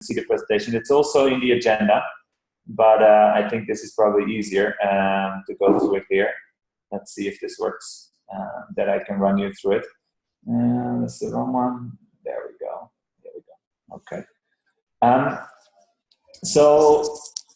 see the presentation. It's also in the agenda, but I think this is probably easier to go through it here. Let's see if this works, that I can run you through it. That's the wrong one. There we go. There we go. Okay. So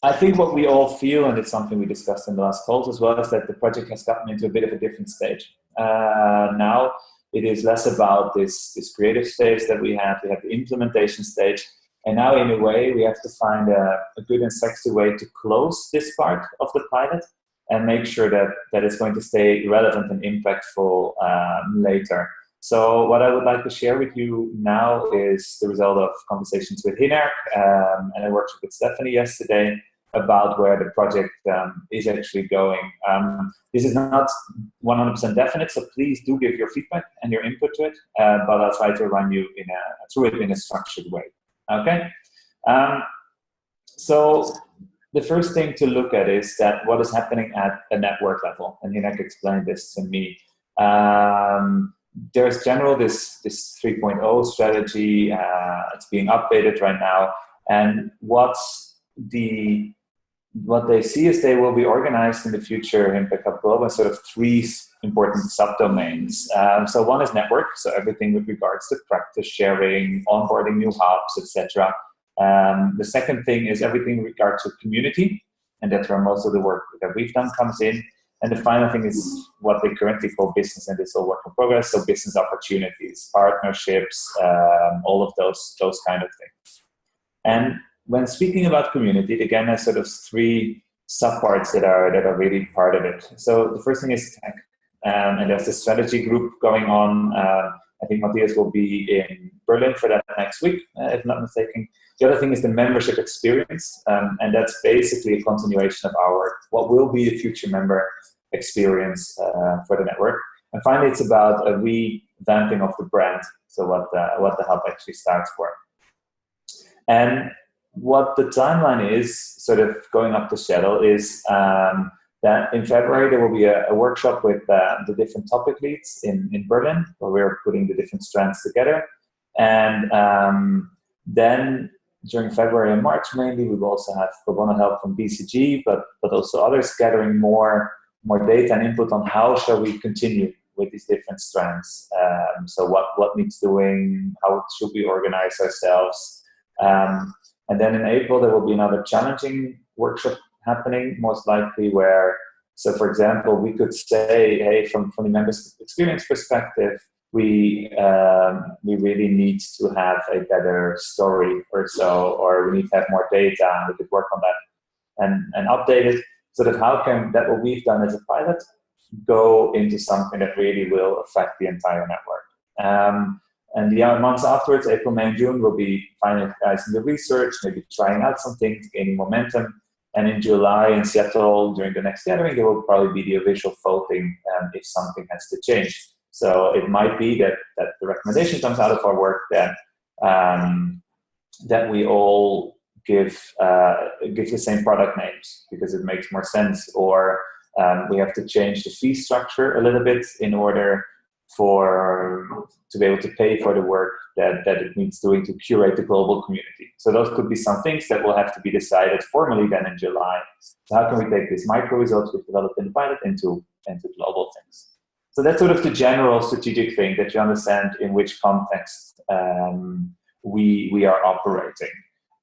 I think what we all feel, and it's something we discussed in the last calls as well, is that the project has gotten into a bit of a different stage. Now it is less about this creative stage that we have. We have the implementation stage. And now in a way, we have to find a good and sexy way to close this part of the pilot and make sure that it's going to stay relevant and impactful later. So what I would like to share with you now is the result of conversations with Hinnerk and I worked with Stephanie yesterday about where the project is actually going. This is not 100% definite, so please do give your feedback and your input to it, but I'll try to run you through it in a structured way. Okay? So the first thing to look at is that what is happening at a network level, and Hinnerk explained this to me. There's general this 3.0 strategy, it's being updated right now, and what they see is they will be organized in the future Impact Hub Global in sort of three important subdomains. So one is network, so everything with regards to practice sharing, onboarding new hubs, etc. The second thing is everything with regard to community, and that's where most of the work that we've done comes in. And the final thing is what they currently call business, and it's all work in progress, so business opportunities, partnerships, all of those kind of things. And when speaking about community, again, there's sort of three subparts that are really part of it. So the first thing is tech, and there's the strategy group going on. I think Matthias will be in Berlin for that next week, if not mistaken. The other thing is the membership experience, and that's basically a continuation of what will be a future member experience for the network. And finally, it's about a revamping of the brand, so what the hub actually stands for. And what the timeline is, sort of going up the schedule, is that in February there will be a workshop with the different topic leads in Berlin, where we're putting the different strands together. And then during February and March mainly, we will also have pro bono help from BCG, but also others gathering more data and input on how shall we continue with these different strands. So what needs doing, how should we organize ourselves. And then in April, there will be another challenging workshop happening, most likely where, so for example, we could say, hey, from the members' experience perspective, we really need to have a better story or so, or we need to have more data, and we could work on that and update it. Sort of how can that what we've done as a pilot go into something that really will affect the entire network. And the months afterwards, April, May, and June, we'll be finalizing the research, maybe trying out some things, gaining momentum. And in July in Seattle, during the next gathering, there will probably be the official voting if something has to change. So it might be that the recommendation comes out of our work that we all give the same product names because it makes more sense, or we have to change the fee structure a little bit in order to be able to pay for the work that it needs doing to curate the global community. So those could be some things that will have to be decided formally then in July. So how can we take these micro results we've developed in the pilot into global things? So that's sort of the general strategic thing, that you understand in which context we are operating.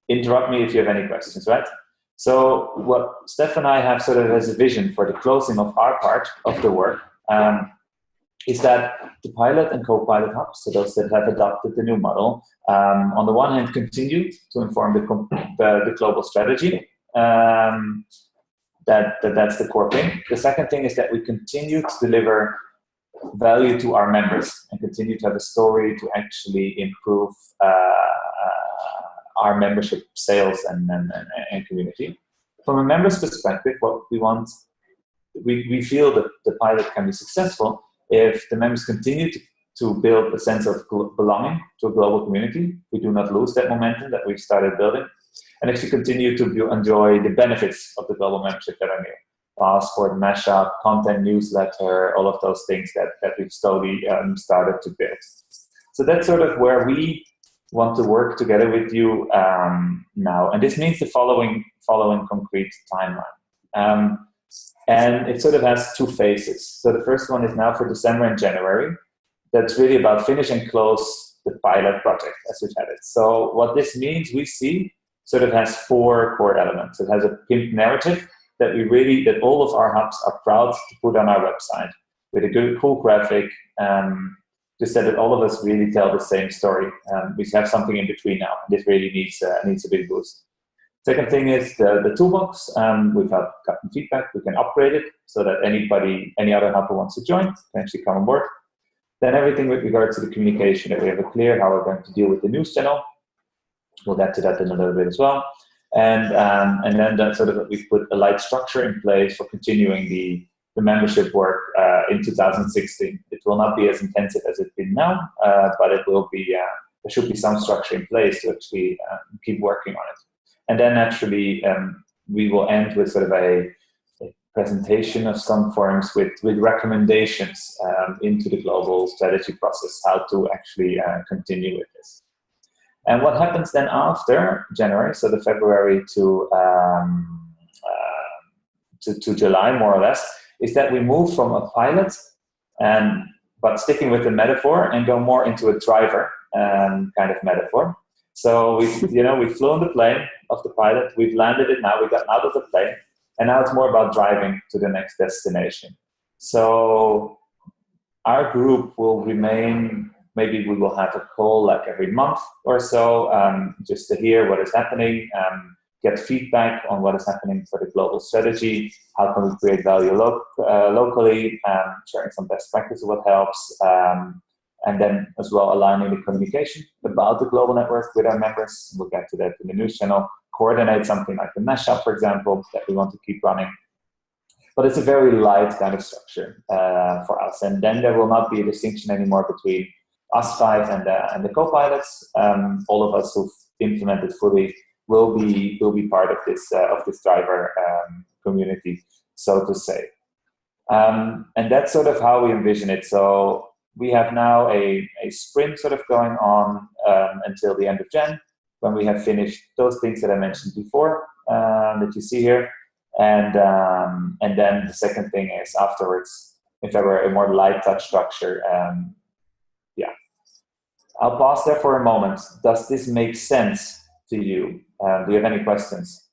Interrupt me if you have any questions, right? So what Steph and I have sort of as a vision for the closing of our part of the work is that the pilot and co-pilot hubs, so those that have adopted the new model, on the one hand continue to inform the global strategy. That's the core thing. The second thing is that we continue to deliver value to our members and continue to have a story to actually improve our membership sales and community. From a member's perspective, what we want, we feel that the pilot can be successful if the members continue to build a sense of belonging to a global community. We do not lose that momentum that we've started building, and actually continue to enjoy the benefits of the global membership that are new. Passport, mashup, content newsletter, all of those things that we've slowly started to build. So that's sort of where we want to work together with you now. And this means the following concrete timeline. And it sort of has two phases. So the first one is now for December and January. That's really about finish and close the pilot project as we've had it. So what this means, we see, sort of has four core elements. It has a pinned narrative that all of our hubs are proud to put on our website with a good, cool graphic, just that all of us really tell the same story. We have something in between now. This really needs a big boost. Second thing is the toolbox. We've gotten feedback. We can upgrade it so that any other hub who wants to join can actually come on board. Then everything with regard to the communication, that we have a clear how we're going to deal with the news channel. We'll get to that in a little bit as well. And then that sort of we put a light structure in place for continuing the membership work in 2016. It will not be as intensive as it's been now, but it will be. There should be some structure in place to actually keep working on it. And then naturally, we will end with sort of a presentation of some forms with recommendations into the global strategy process, how to actually continue with this. And what happens then after January, so the February to July, more or less, is that we move from a pilot, but sticking with the metaphor, and go more into a driver kind of metaphor. So we've flown the plane of the pilot, we've landed it now, we got out of the plane, and now it's more about driving to the next destination. So our group will remain. Maybe we will have a call like every month or so, just to hear what is happening, get feedback on what is happening for the global strategy, how can we create value locally, sharing some best practices, what helps, and then as well aligning the communication about the global network with our members. We'll get to that in the news channel, coordinate something like the mashup, for example, that we want to keep running. But it's a very light kind of structure for us. And then there will not be a distinction anymore between us five and the co-pilots. All of us who've implemented fully will be part of this driver community, so to say. And that's sort of how we envision it. So we have now a sprint sort of going on until the end of Jan, when we have finished those things that I mentioned before that you see here. And then the second thing is afterwards, in February, a more light touch structure. I'll pause there for a moment. Does this make sense to you? Do you have any questions?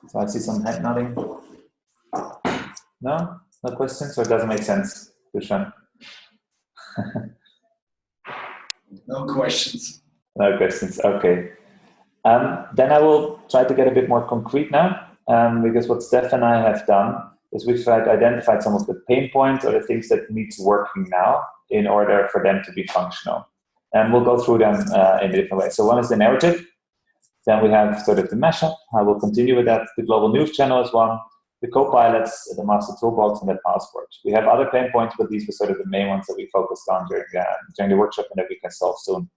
So I see some head nodding. No? No questions, or it doesn't make sense, Dushan? No questions. No questions, okay. Then I will try to get a bit more concrete now, because what Steph and I have done is we've identified some of the pain points or the things that needs working now in order for them to be functional. And we'll go through them in a different way. So one is the narrative. Then we have sort of the mashup. I will continue with that. The global news channel is one. The co-pilots, the master toolbox, and the passport. We have other pain points, but these were sort of the main ones that we focused on during the workshop and that we can solve soon.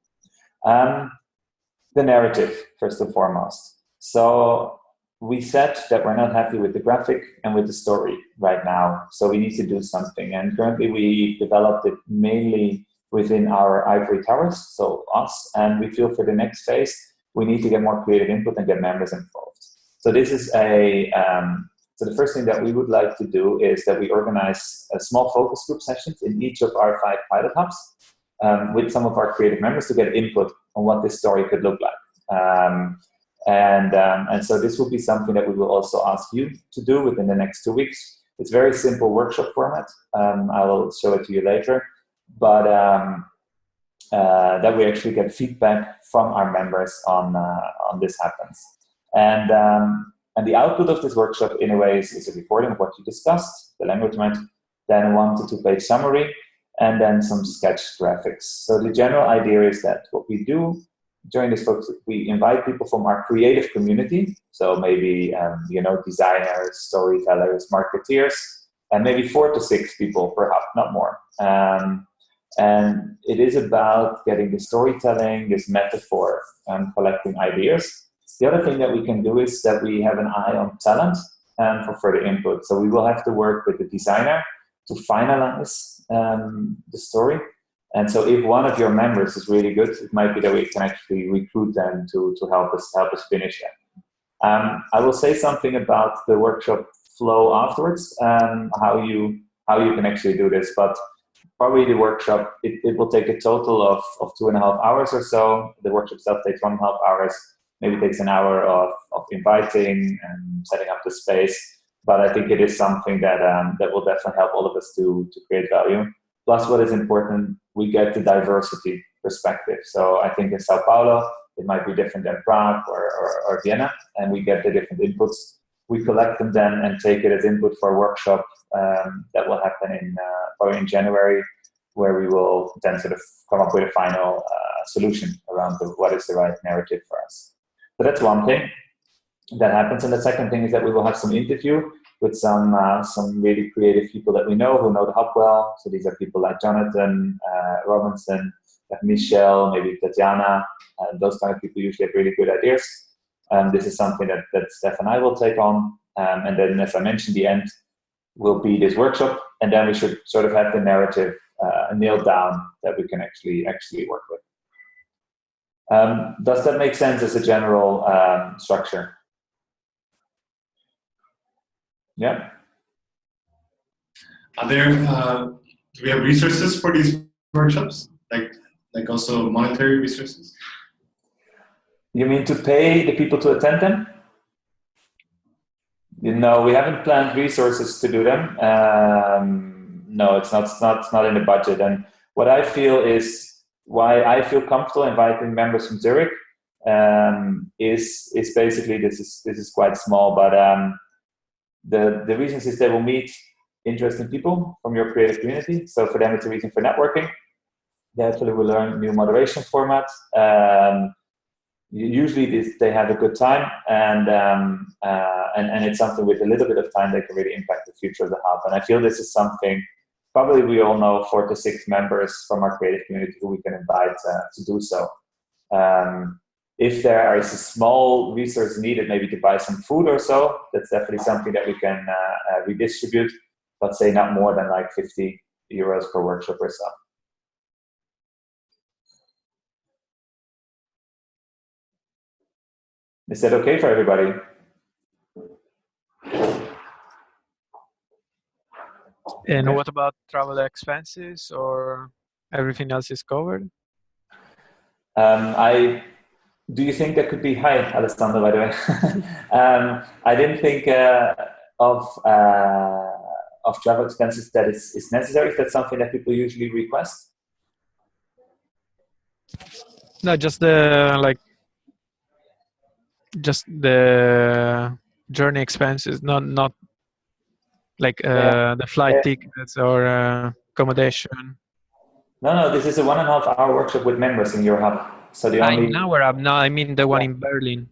The narrative, first and foremost. So we said that we're not happy with the graphic and with the story right now, so we need to do something. And currently we developed it mainly within our ivory towers, so us, and we feel for the next phase, we need to get more creative input and get members involved. So this is so the first thing that we would like to do is that we organize a small focus group sessions in each of our 5 pilot hubs with some of our creative members to get input on what this story could look like. And so this will be something that we will also ask you to do within the next 2 weeks. It's very simple workshop format. I will show it to you later, but that we actually get feedback from our members on this happens. And the output of this workshop, in a way, is a recording of what you discussed, the language match, then a 1 to 2 page summary, and then some sketch graphics. So the general idea is that what we do during this focus, we invite people from our creative community. So maybe, designers, storytellers, marketeers, and maybe 4 to 6 people per hub, not more. And it is about getting the storytelling, this metaphor, and collecting ideas. The other thing that we can do is that we have an eye on talent for further input. So we will have to work with the designer to finalize the story. And so if one of your members is really good, it might be that we can actually recruit them to help us finish it. I will say something about the workshop flow afterwards, how you can actually do this. But probably the workshop, it will take a total of 2.5 hours or so. The workshop itself takes 1.5 hours. Maybe takes an hour of inviting and setting up the space. But I think it is something that will definitely help all of us to create value. Plus, what is important, we get the diversity perspective. So I think in Sao Paulo, it might be different than Prague or Vienna, and we get the different inputs. We collect them then and take it as input for a workshop that will happen probably in January, where we will then sort of come up with a final solution around what is the right narrative for us. So that's one thing that happens. And the second thing is that we will have some interview with some really creative people that we know who know the hub well. So these are people like Jonathan Robinson, like Michelle, maybe Tatiana. Those kind of people usually have really good ideas. This is something that Steph and I will take on. And then, as I mentioned, the end will be this workshop. And then we should sort of have the narrative nailed down that we can actually work with. Does that make sense as a general structure? Yeah. Are there, do we have resources for these workshops? Like also monetary resources? You mean to pay the people to attend them? No, we haven't planned resources to do them. No, it's not in the budget. And what I feel is why I feel comfortable inviting members from Zurich is basically this is quite small, but the reasons is they will meet interesting people from your creative community. So for them, it's a reason for networking. They actually will learn new moderation formats. Usually they have a good time, and it's something with a little bit of time they can really impact the future of the hub. And I feel this is something probably we all know 4 to 6 members from our creative community who we can invite to do so. If there is a small resource needed, maybe to buy some food or so, that's definitely something that we can redistribute, but say not more than like 50 euros per workshop or so. Is that okay for everybody? And what about travel expenses, or everything else is covered? Do you think that could be high, Alessandro, by the way? I didn't think of travel expenses that is necessary. If that's something that people usually request. No, just the journey expenses, not like the flight tickets or accommodation. No, this is a 1.5 hour workshop with members in your hub. So the only... Now we're up. No, I mean the one in Berlin.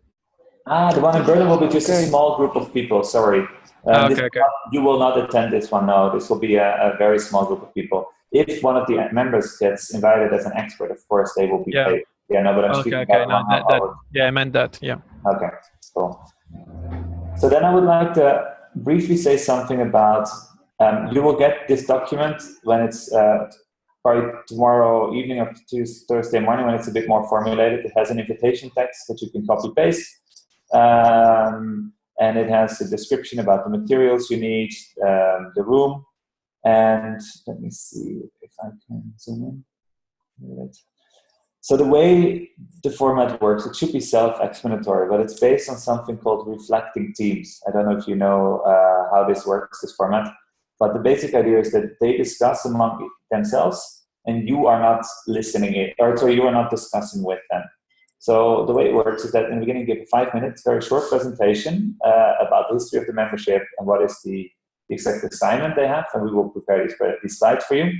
The one in Berlin will be just a small group of people. Sorry. Okay. You will not attend this one. No, this will be a very small group of people. If one of the members gets invited as an expert, of course, they will be paid. Yeah, no, but I'm speaking about I meant that. Yeah. Okay, cool. So then I would like to briefly say something about, you will get this document when it's probably tomorrow evening or Thursday morning when it's a bit more formulated. It has an invitation text that you can copy paste. And it has a description about the materials you need, the room. And let me see if I can zoom in. So the way the format works, it should be self-explanatory, but it's based on something called reflecting teams. I don't know if you know how this works, this format, but the basic idea is that they discuss among themselves and you are not listening you are not discussing with them. So the way it works is that in the beginning, give a 5 minutes, very short presentation about the history of the membership and what is the exact assignment they have, and we will prepare these slides for you.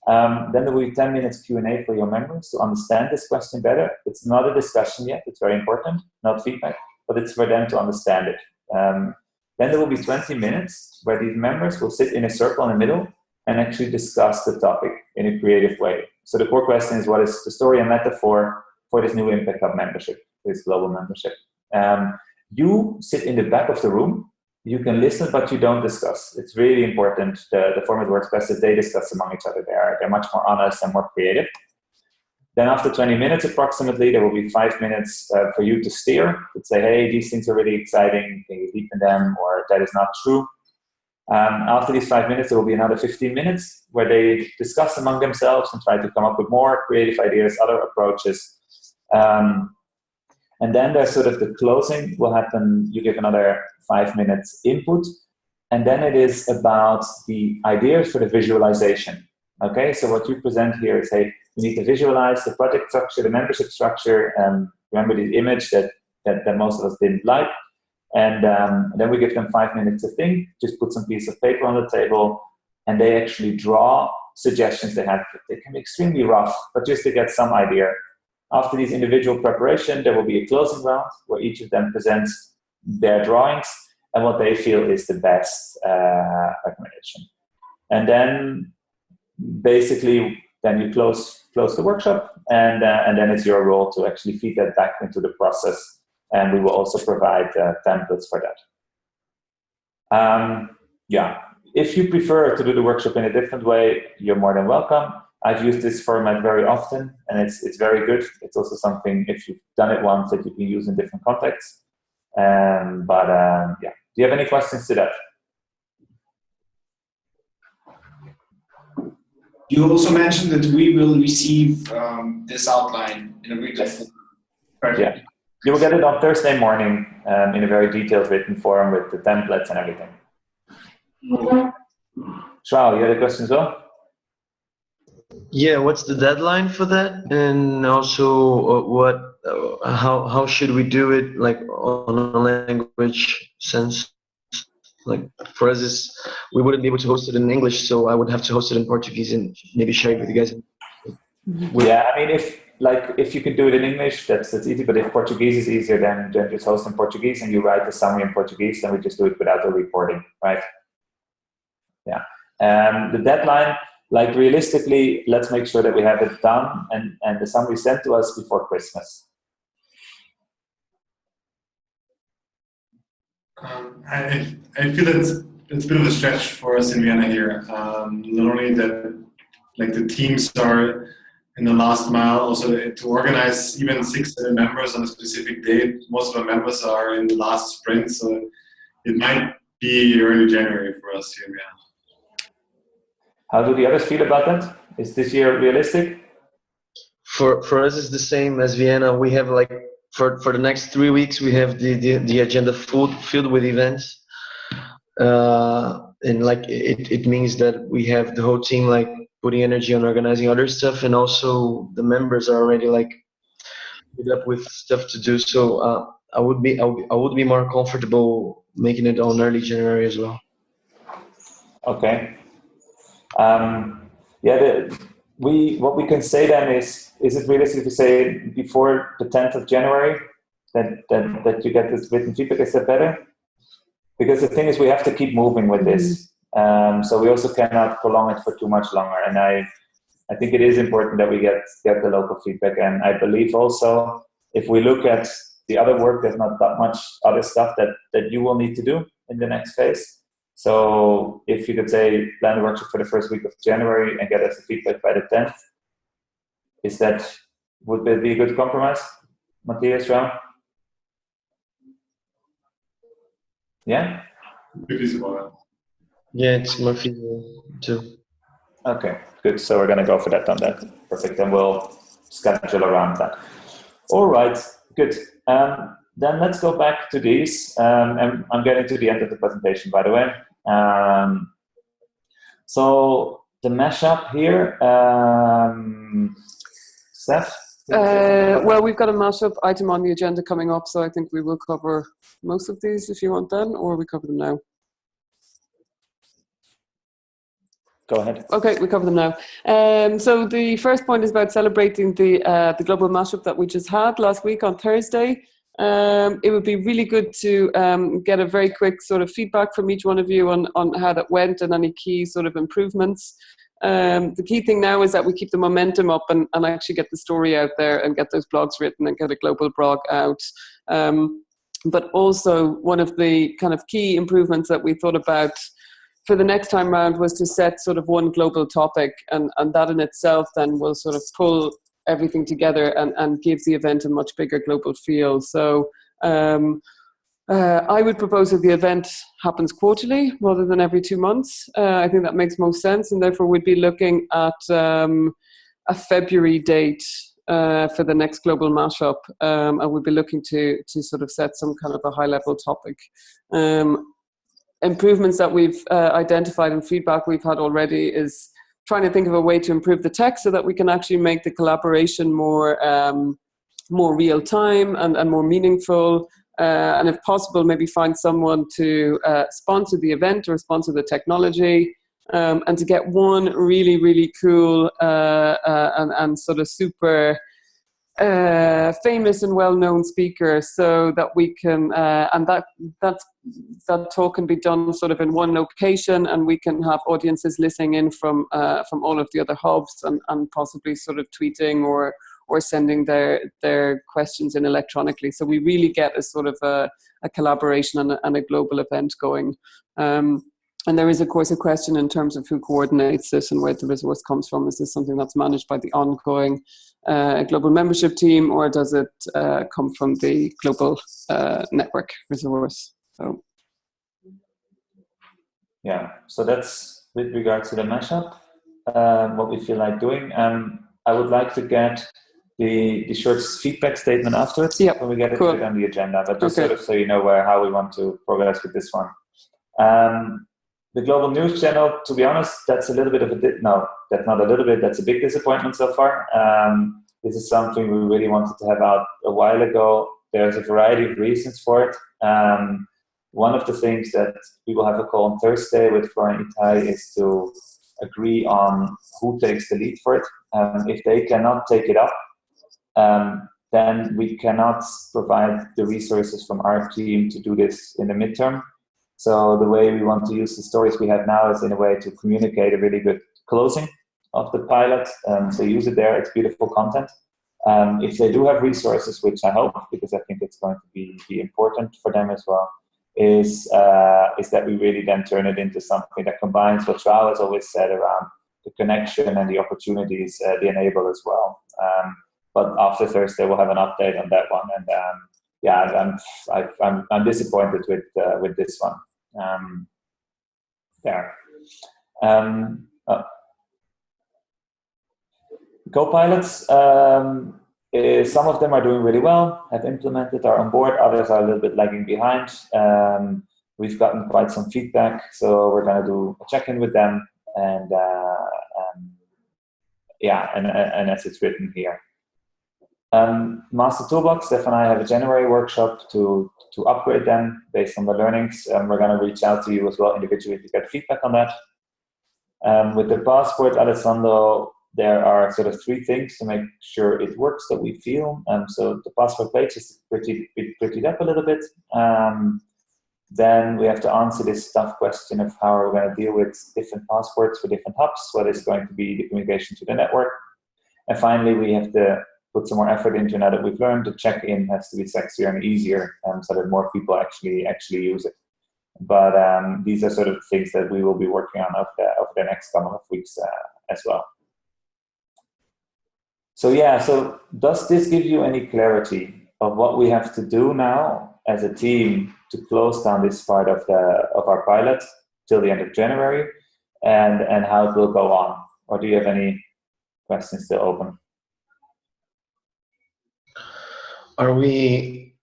Then there will be 10 minutes Q&A for your members to understand this question better. It's not a discussion yet, it's very important, not feedback, but it's for them to understand it. Then there will be 20 minutes where these members will sit in a circle in the middle and actually discuss the topic in a creative way. So the core question is, what is the story and metaphor for this new Impact Hub membership, this global membership? You sit in the back of the room. you can listen, but you don't discuss. It's really important. The format works best if they discuss among each other. They're much more honest and more creative. Then after 20 minutes approximately, there will be 5 minutes for you to steer, to say, hey, these things are really exciting, can you deepen them, or that is not true. After these 5 minutes, there will be another 15 minutes where they discuss among themselves and try to come up with more creative ideas, other approaches. And then there's sort of the closing will happen. You give another 5 minutes input. And then it is about the ideas for the visualization. Okay, so what you present here is, hey, you need to visualize the project structure, the membership structure, and remember the image that most of us didn't like. And then we give them 5 minutes to think, just put some piece of paper on the table, and they actually draw suggestions they have. They can be extremely rough, but just to get some idea. After these individual preparation, there will be a closing round where each of them presents their drawings and what they feel is the best recommendation. And then basically, then you close the workshop, and then it's your role to actually feed that back into the process. And we will also provide templates for that. If you prefer to do the workshop in a different way, you're more than welcome. I've used this format very often, and it's very good. It's also something, if you've done it once, that you can use in different contexts. Do you have any questions to that? You also mentioned that we will receive this outline in a written form. Perfect. Yeah, you will get it on Thursday morning in a very detailed written form with the templates and everything. Shao, you had a question as well? Yeah, what's the deadline for that? And also, how should we do it, like on a language sense? Like for us, we wouldn't be able to host it in English, so I would have to host it in Portuguese and maybe share it with you guys. Yeah, I mean, if you can do it in English, that's easy. But if Portuguese is easier, then just host in Portuguese and you write the summary in Portuguese, then we just do it without the reporting, right? Yeah. The deadline, like realistically, let's make sure that we have it done and the summary sent to us before Christmas. I feel it's a bit of a stretch for us in Vienna here. Not only that, like the teams are in the last mile, also to organize even 6-7 members on a specific date. Most of our members are in the last sprint, so it might be early January for us here in Vienna. How do the others feel about that? Is this year realistic? For us, it's the same as Vienna. We have like for the next 3 weeks, we have the agenda filled with events, and like it means that we have the whole team like putting energy on organizing other stuff, and also the members are already like put up with stuff to do. So I would be more comfortable making it on early January as well. Okay. What we can say then is it realistic to say before the 10th of January that you get this written feedback? Is that better? Because the thing is, we have to keep moving with this. So we also cannot prolong it for too much longer. And I think it is important that we get the local feedback. And I believe also, if we look at the other work, there's not that much other stuff that you will need to do in the next phase. So if you could say plan the workshop for the first week of January and get us the feedback by the 10th, would that be a good compromise, Matthias, Ram? Yeah? Yeah, it's more feasible too. Okay, good. So we're going to go for that on that. Perfect. And we'll schedule around that. All right, good. Then let's go back to these. And I'm getting to the end of the presentation, by the way. So the mashup here, Steph? Well, we've got a mashup item on the agenda coming up, so I think we will cover most of these if you want then, or we cover them now. Go ahead. Okay, we cover them now. So the first point is about celebrating the global mashup that we just had last week on Thursday. It would be really good to get a very quick sort of feedback from each one of you on how that went and any key sort of improvements. The key thing now is that we keep the momentum up and actually get the story out there and get those blogs written and get a global blog out. but also one of the kind of key improvements that we thought about for the next time round was to set sort of one global topic, and that in itself then will sort of pull everything together and gives the event a much bigger global feel. So I would propose that the event happens quarterly rather than every 2 months. I think that makes most sense, and therefore we'd be looking at a February date for the next global mashup. I would be looking to sort of set some kind of a high-level topic. Improvements that we've identified and feedback we've had already is trying to think of a way to improve the tech so that we can actually make the collaboration more real time and more meaningful. And if possible, maybe find someone to sponsor the event or sponsor the technology, and to get one really, really cool and sort of super famous and well-known speaker, so that we can and that talk can be done sort of in one location, and we can have audiences listening in from all of the other hubs, and possibly sort of tweeting or sending their questions in electronically. So we really get a sort of a collaboration and a global event going. And there is, of course, a question in terms of who coordinates this and where the resource comes from. Is this something that's managed by the ongoing global membership team, or does it come from the global network resource? So. Yeah, so that's with regards to the mashup, what we feel like doing. I would like to get the short feedback statement afterwards, yep, when we get cool. it on the agenda, but just Okay. sort of so you know how we want to progress with this one. The global news channel, to be honest, that's a little bit of that's not a little bit, that's a big disappointment so far. This is something we really wanted to have out a while ago. There's a variety of reasons for it. One of the things that we will have a call on Thursday with Florian Itai is to agree on who takes the lead for it. If they cannot take it up, then we cannot provide the resources from our team to do this in the midterm. So the way we want to use the stories we have now is in a way to communicate a really good closing of the pilot. So use it there, it's beautiful content. If they do have resources, which I hope, because I think it's going to be important for them as well, is that we really then turn it into something that combines what Joao has always said around the connection and the opportunities they enable as well. But after Thursday, we'll have an update on that one. And yeah, I'm disappointed with this one. There. Co-pilots, some of them are doing really well, have implemented, are on board, others are a little bit lagging behind. We've gotten quite some feedback, so we're going to do a check-in with them, and as it's written here. Master Toolbox, Steph and I have a January workshop to upgrade them based on the learnings. We're going to reach out to you as well individually to get feedback on that. With the passport, Alessandro, there are sort of 3 things to make sure it works that we feel. So the passport page is prettied up a little bit. Then we have to answer this tough question of how we're going to deal with different passports for different hubs. What is going to be the communication to the network? And finally, we have to put some more effort into, now that we've learned, the check-in has to be sexier and easier, so that more people actually use it. But these are sort of things that we will be working on over the next couple of weeks as well. So yeah, so does this give you any clarity of what we have to do now as a team to close down this part of our pilot till the end of January, and how it will go on? Or do you have any questions still open? Are we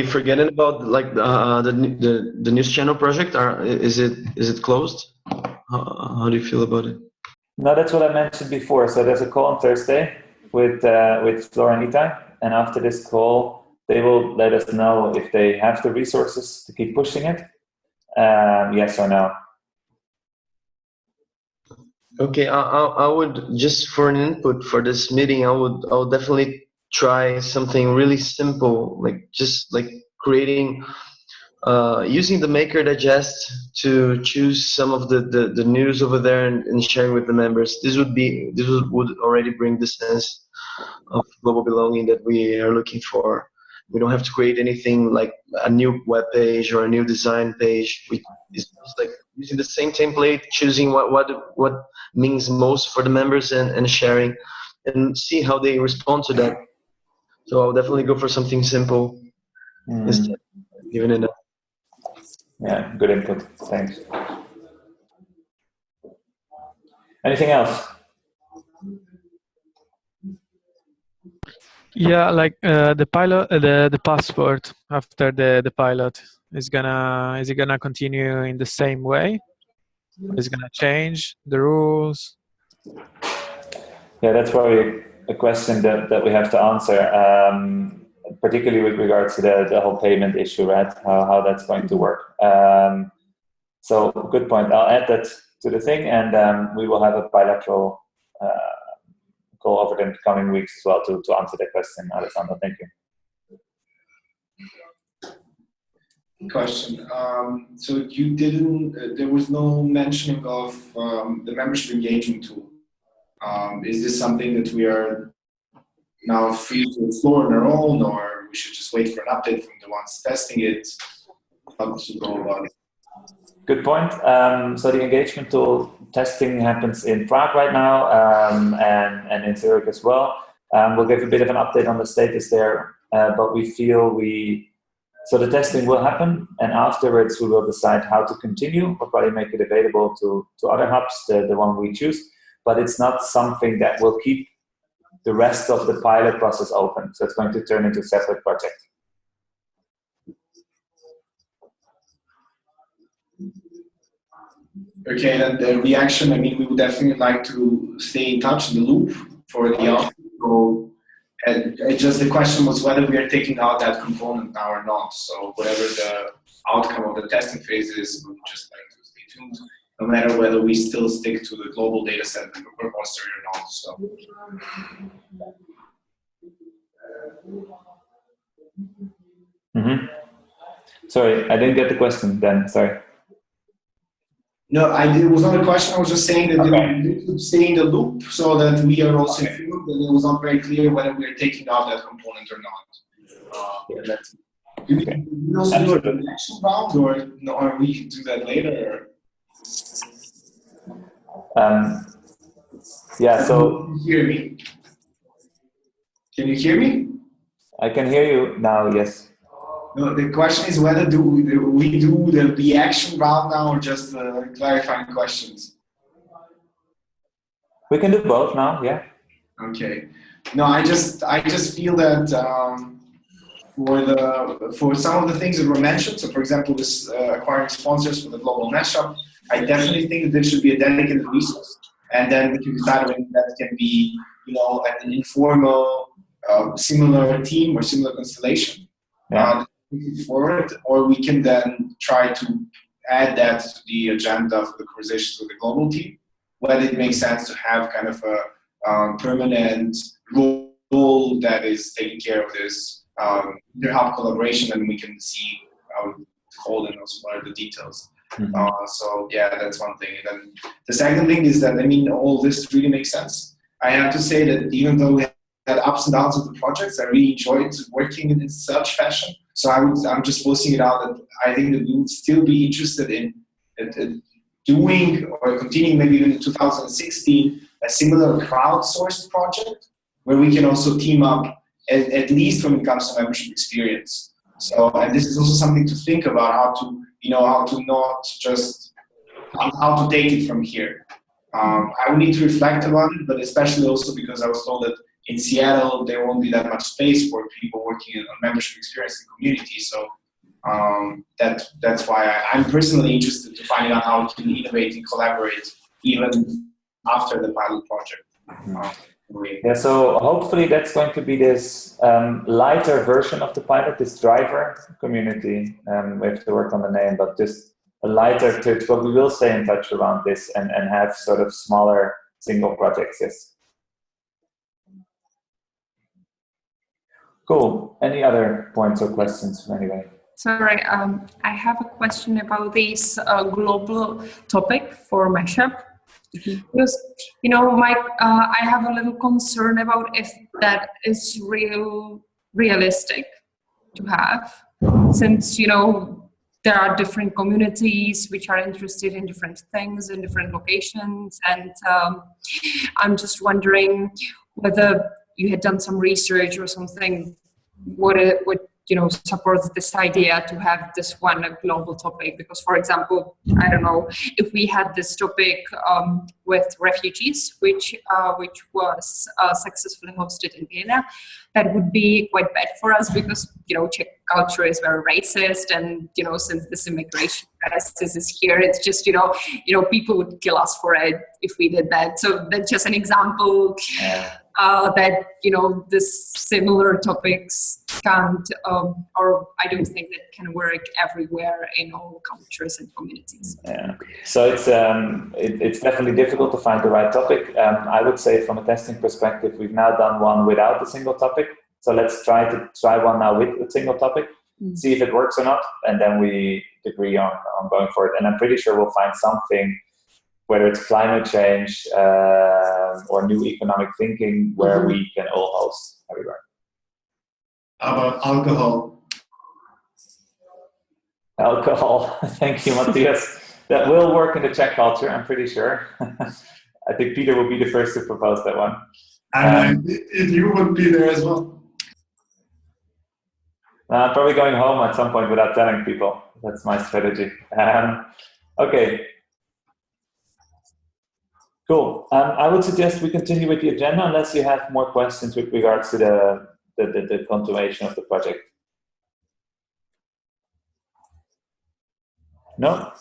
forgetting about like the news channel project? Is it closed? How do you feel about it? No, that's what I mentioned before. So there's a call on Thursday with Florian Itai, and after this call, they will let us know if they have the resources to keep pushing it. Yes or no. Okay, I would, just for an input for this meeting, I would definitely try something really simple, like just like creating, using the Maker Digest to choose some of the news over there and sharing with the members. This would already bring the sense of global belonging that we are looking for. we don't have to create anything like a new web page or a new design page. It's like using the same template, choosing what means most for the members and sharing, and see how they respond to that. So I'll definitely go for something simple instead of giving it a... Yeah, good input. Thanks. Anything else? Yeah, like the pilot, the passport after the pilot is it gonna continue in the same way? Is it gonna change the rules? Yeah, that's probably a question that we have to answer, particularly with regards to the whole payment issue, right? How that's going to work. So good point. I'll add that to the thing, and we will have a bilateral call over the coming weeks as well to answer that question, Alessandro. Thank you. Question. So you didn't, there was no mentioning of the membership engagement tool. Is this something that we are now free to explore on our own, or we should just wait for an update from the ones testing it? How to go about it? Good point. So the engagement tool testing happens in Prague right now, and in Zurich as well. We'll give a bit of an update on the status there, but we feel so the testing will happen, and afterwards we will decide how to continue. We'll probably make it available to other hubs, the one we choose, but it's not something that will keep the rest of the pilot process open. So it's going to turn into a separate project. Okay, and the reaction, I mean, we would definitely like to stay in touch, in the loop for the outcome. So, and just the question was whether we are taking out that component now or not. So whatever the outcome of the testing phase is, we would just like to stay tuned, no matter whether we still stick to the global data set repository or not. So. Sorry, I didn't get the question then, sorry. No, it was not a question. I was just saying that we need to stay in the loop so that we are also informed, and it was not very clear whether we are taking out that component or not. Do we also do an action round, or we can do that later? Yeah, so... Can you hear me? Can you hear me? I can hear you now, yes. No, the question is whether we do the reaction round now or just clarifying questions? We can do both now, yeah. Okay. No, I just feel that for some of the things that were mentioned, so for example, this acquiring sponsors for the global mashup, I definitely think that there should be a dedicated resource, and then we can decide when that can be, an informal, similar team or similar constellation. Yeah. Forward, or we can then try to add that to the agenda for the conversations with the global team, whether it makes sense to have kind of a permanent role that is taking care of this inter-hub collaboration, and we can see how to hold and also what are the details. So yeah, that's one thing. And then the second thing is that, all this really makes sense. I have to say that even though we had ups and downs of the projects, I really enjoyed working in such fashion. So I'm just posting it out that I think that we would still be interested in doing or continuing maybe even in 2016 a similar crowdsourced project where we can also team up at least when it comes to membership experience. So, and this is also something to think about how to not just how to take it from here. I would need to reflect about it, but especially also because I was told that in Seattle, there won't be that much space for people working on membership experience and community. So that's why I'm personally interested to find out how we can innovate and collaborate even after the pilot project. Yeah, so hopefully that's going to be this lighter version of the pilot, this driver community. We have to work on the name, but just a lighter touch. But we will stay in touch around this and have sort of smaller single projects, yes. Cool. Any other points or questions from anybody? Sorry, I have a question about this global topic for Mashup. Because, Mike, I have a little concern about if that is realistic. to have, since, you know, there are different communities which are interested in different things in different locations. And I'm just wondering whether you had done some research or something, what you know, supports this idea to have this one a global topic. Because, for example, I don't know, if we had this topic with refugees, which was successfully hosted in Vienna, that would be quite bad for us, because, you know, Czech culture is very racist, and, you know, since this immigration crisis is here, it's just, you know, people would kill us for it if we did that. So that's just an example. That, you know, this similar topics can't, or I don't think that can work everywhere in all cultures and communities. Yeah. So it's definitely difficult to find the right topic. I would say from a testing perspective, we've now done one without a single topic. So let's try one now with a single topic, see if it works or not, and then we agree on going for it. And I'm pretty sure we'll find something, whether it's climate change or new economic thinking, where we can all host everywhere. How about alcohol? Alcohol, thank you, Matthias. That will work in the Czech culture, I'm pretty sure. I think Peter will be the first to propose that one. And you would be there as well. I'm probably going home at some point without telling people. That's my strategy. Okay. Cool. I would suggest we continue with the agenda, unless you have more questions with regards to the continuation of the project. No?